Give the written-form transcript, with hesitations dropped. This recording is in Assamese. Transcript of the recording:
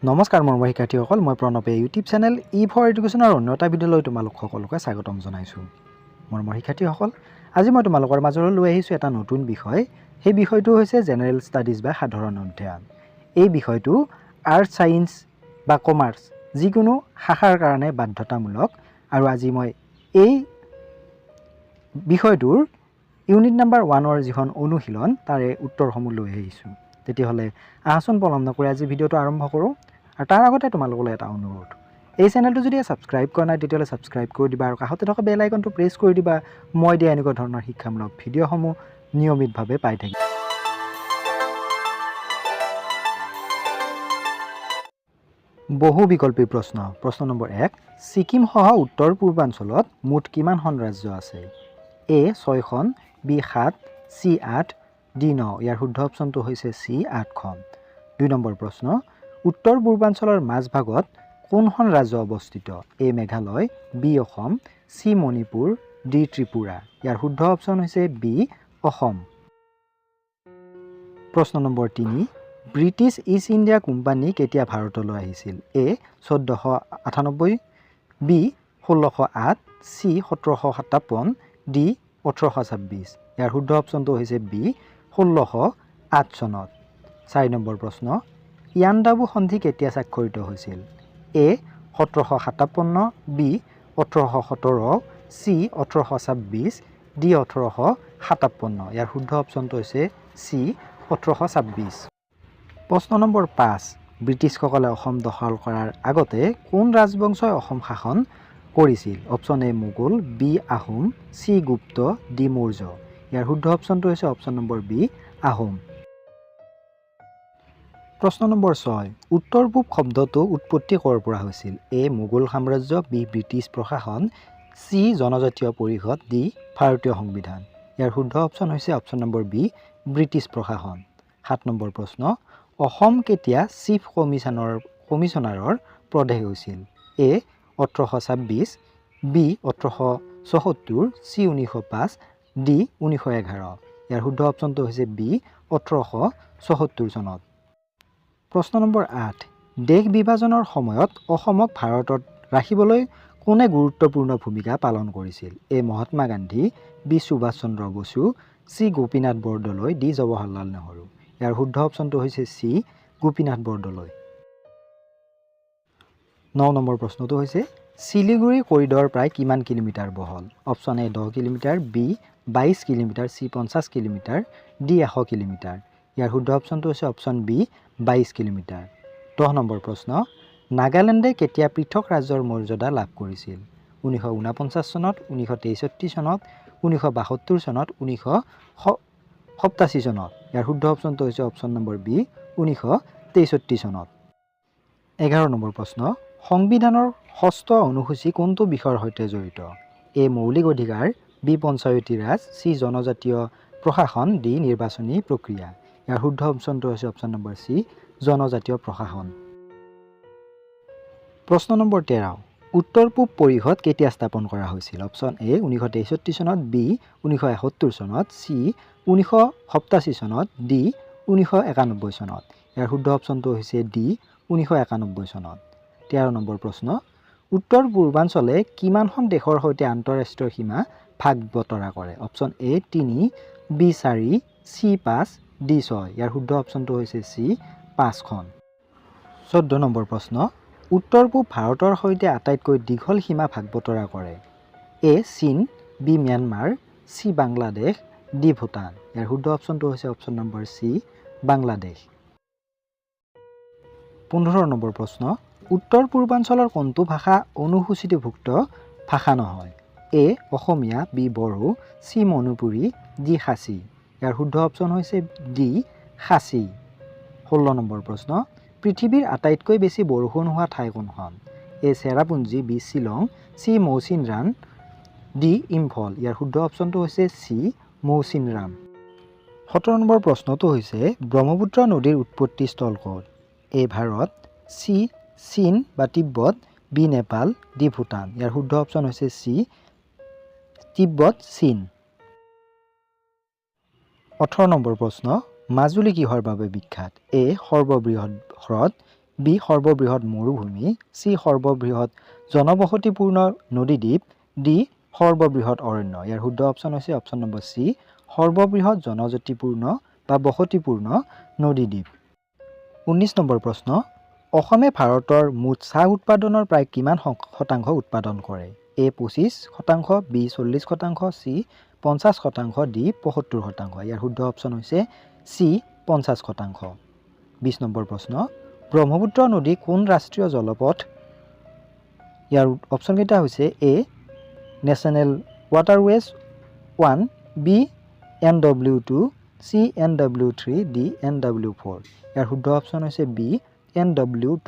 নমস্কাৰ মৰমৰ শিক্ষাৰ্থীসকল, মই প্ৰণৱে ইউটিউব চেনেল ফৰ এডুকেশ্যনৰ অন্য এটা ভিডিঅ'লৈ তোমালোক সকলোকে স্বাগতম জনাইছোঁ। মৰমৰ শিক্ষাৰ্থীসকল, আজি মই তোমালোকৰ মাজলৈ লৈ আহিছোঁ এটা নতুন বিষয়। সেই বিষয়টো হৈছে জেনেৰেল ষ্টাডিজ বা সাধাৰণ অধ্যয়ন। এই বিষয়টো আৰ্টছ, ছায়েন্স বা কমাৰ্চ যিকোনো শাখাৰ কাৰণে বাধ্যতামূলক। আৰু আজি মই এই বিষয়টোৰ ইউনিট নাম্বাৰ 1ৰ যিখন অনুশীলন তাৰে উত্তৰসমূহ লৈ আহিছোঁ। তেতিয়াহ'লে আহাচোন পলম নকৰি আজি ভিডিঅ'টো আৰম্ভ কৰোঁ। আৰু তাৰ আগতে তোমালোকলৈ এটা অনুৰোধ, এই চেনেলটো যদি ছাবস্ক্ৰাইব কৰা নাই তেতিয়াহ'লে ছাবস্ক্ৰাইব কৰি দিবা আৰু কাষতে থকা বেল আইকনটো প্ৰেছ কৰি দিবা। মই দিয়া এনেকুৱা ধৰণৰ শিক্ষামূলক ভিডিঅ'সমূহ নিয়মিতভাৱে পাই থাকিম। বহু বিকল্পী প্ৰশ্ন। প্ৰশ্ন নম্বৰ 1, ছিকিম সহ উত্তৰ পূৰ্বাঞ্চলত মুঠ কিমানখন ৰাজ্য আছে? এ 6খন, বি 7, চি 8, ডি 9। ইয়াৰ শুদ্ধ অপশ্যনটো হৈছে চি 8খন। 2 নম্বৰ প্ৰশ্ন, উত্তৰ পূৰ্বাঞ্চলৰ মাজভাগত কোনখন ৰাজ্য অৱস্থিত? A Meghalaya, B Assam, C Manipur, D Tripura. ইয়াৰ শুদ্ধ অপশ্যন হৈছে বি অসম। প্ৰশ্ন number 3, British East India company কেতিয়া ভাৰতলৈ আহিছিল? A 1498, B 1608, C 1757, D 1826। ইয়াৰ শুদ্ধ অপশ্যনটো হৈছে বি 1608 চনত। 4 নম্বৰ প্ৰশ্ন, ইয়াণ্ডাবু সন্ধি কেতিয়া স্বাক্ষৰিত হৈছিল? এ 1757, বি 1817, চি 1826, ডি 1857। ইয়াৰ শুদ্ধ অপশ্যনটো হৈছে চি 1826। প্ৰশ্ন নম্বৰ 5, ব্ৰিটিছসকলে অসম দখল কৰাৰ আগতে কোন ৰাজবংশই অসম শাসন কৰিছিল? Option A Mughal, B Ahom, C Gupta, D Maurya. ইয়াৰ শুদ্ধ অপশ্যনটো হৈছে অপশ্যন নম্বৰ বি আহোম। প্ৰশ্ন নম্বৰ 6, উত্তৰ পূব শব্দটো উৎপত্তি ক'ৰ পৰা হৈছিল? এ মোগল সাম্ৰাজ্য, বি ব্ৰিটিছ প্ৰশাসন, চি জনজাতীয় পৰিষদ, ডি ভাৰতীয় সংবিধান। ইয়াৰ শুদ্ধ অপশ্যন হৈছে অপশ্যন নম্বৰ বি ব্ৰিটিছ প্ৰশাসন। 7 নম্বৰ প্ৰশ্ন, অসম কেতিয়া চিফ কমিছনাৰৰ প্ৰদেশ হৈছিল? এ 1826, বি 1874, চি 1905, ডি 1911। ইয়াৰ শুদ্ধ অপশ্যনটো হৈছে বি 1874 চনত। প্ৰশ্ন নম্বৰ 8, দেশ বিভাজনৰ সময়ত অসমক ভাৰতত ৰাখিবলৈ কোনে গুৰুত্বপূৰ্ণ ভূমিকা পালন কৰিছিল? এ Mahatma Gandhi, B Subhash Chandra Bose, C Gopinath Bordoloi, D Jawaharlal Nehru. ইয়াৰ শুদ্ধ অপশ্যনটো হৈছে চি গোপীনাথ বৰদলৈ। 9 নম্বৰ প্ৰশ্নটো হৈছে, শিলিগুৰি কৰিডৰ প্ৰায় কিমান কিলোমিটাৰ বহল? Option A 10 kilometre, B 22 kilometre, C 50 kilometre, D 100 kilometre. ইয়াৰ শুদ্ধ অপশ্যনটো হৈছে অপশ্যন বি 22 কিলোমিটাৰ। 10 নম্বৰ প্ৰশ্ন, নাগালেণ্ডে কেতিয়া পৃথক ৰাজ্যৰ মৰ্যাদা লাভ কৰিছিল? 1949 চনত, 1963 চনত, 1972 চনত, 1987 চনত। ইয়াৰ শুদ্ধ অপশ্যনটো হৈছে অপশ্যন নম্বৰ বি 1963 চনত। 11 নম্বৰ প্ৰশ্ন, সংবিধানৰ 6ষ্ঠ অনুসূচী কোনটো বিষয়ৰ সৈতে জড়িত? এ মৌলিক অধিকাৰ, বি পঞ্চায়তী ৰাজ, চি জনজাতীয় প্ৰশাসন, ডি নিৰ্বাচনী প্ৰক্ৰিয়া। ইয়াৰ শুদ্ধ অপশ্যনটো হৈছে অপশ্যন নম্বৰ চি জনজাতীয় প্ৰশাসন। প্ৰশ্ন নম্বৰ 13, উত্তৰ পূব পৰিষদ কেতিয়া স্থাপন কৰা হৈছিল? অপশ্যন এ 1963 চনত, বি 1971 চনত, চি 1987 চনত, ডি 1991 চনত। ইয়াৰ শুদ্ধ অপশ্যনটো হৈছে ডি 1991 চনত। 13 নম্বৰ প্ৰশ্ন, উত্তৰ পূৰ্বাঞ্চলে কিমানখন দেশৰ সৈতে আন্তঃৰাষ্ট্ৰীয় সীমা ভাগ বতৰা কৰে? Option A 3, B 4, C 5, D 6। ইয়াৰ শুদ্ধ অপশ্যনটো হৈছে চি 5খন। 14 নম্বৰ প্ৰশ্ন, উত্তৰ পূব ভাৰতৰ সৈতে আটাইতকৈ দীঘল সীমা ভাগ বতৰা কৰে? এ চীন, B Myanmar, C Bangladesh, D Bhutan. ইয়াৰ শুদ্ধ অপশ্যনটো হৈছে option number C Bangladesh. 15 number প্ৰশ্ন, উত্তৰ পূৰ্বাঞ্চলৰ কোনটো ভাষা অনুসূচীভুক্ত ভাষা নহয়? A Asomiya, B Bodo, C Manipuri, D Khasi. ইয়াৰ শুদ্ধ অপশ্যন হৈছে ডি খাচী। 16 নম্বৰ প্ৰশ্ন, পৃথিৱীৰ আটাইতকৈ বেছি বৰষুণ হোৱা ঠাই কোনখন? A Cherrapunji, B Shillong, C Mawsynram, D Imphal. ইয়াৰ শুদ্ধ অপশ্যনটো হৈছে চি মৌচিনৰাম। 17 নম্বৰ প্ৰশ্নটো হৈছে, ব্ৰহ্মপুত্ৰ নদীৰ উৎপত্তি স্থল ক'ত? এ ভাৰত, চি চীন বা তিব্বত, বি নেপাল, ডি ভূটান। ইয়াৰ শুদ্ধ অপশ্যন হৈছে চি তিব্বত, চীন। 18 নম্বৰ প্ৰশ্ন, মাজুলী কিহৰ বাবে বিখ্যাত? এ সৰ্ববৃহৎ হ্ৰদ, বি সৰ্ববৃহৎ মৰুভূমি, চি সৰ্ববৃহৎ জনবসতিপূৰ্ণ নদীদ্বীপ, ডি সৰ্ববৃহৎ অৰণ্য। ইয়াৰ শুদ্ধ অপশ্যন হৈছে অপশ্যন নম্বৰ চি সৰ্ববৃহৎ জনজাতিপূৰ্ণ বা বসতিপূৰ্ণ নদীদ্বীপ। 19 নম্বৰ প্ৰশ্ন, অসমে ভাৰতৰ মুঠ চাহ উৎপাদনৰ প্ৰায় কিমান শতাংশ উৎপাদন কৰে? এ 25%, বি 40%, চি 50%, ডি 75%। ইয়াৰ শুদ্ধ অপশ্যন হৈছে চি 50%। 20 নম্বৰ প্ৰশ্ন, ব্ৰহ্মপুত্ৰ নদী কোন ৰাষ্ট্ৰীয় জলপথ? ইয়াৰ অপশ্যনকেইটা হৈছে A national waterways 1, B NW2, C NW3, D NW4। ইয়াৰ শুদ্ধ অপশ্যন হৈছে বি NW2।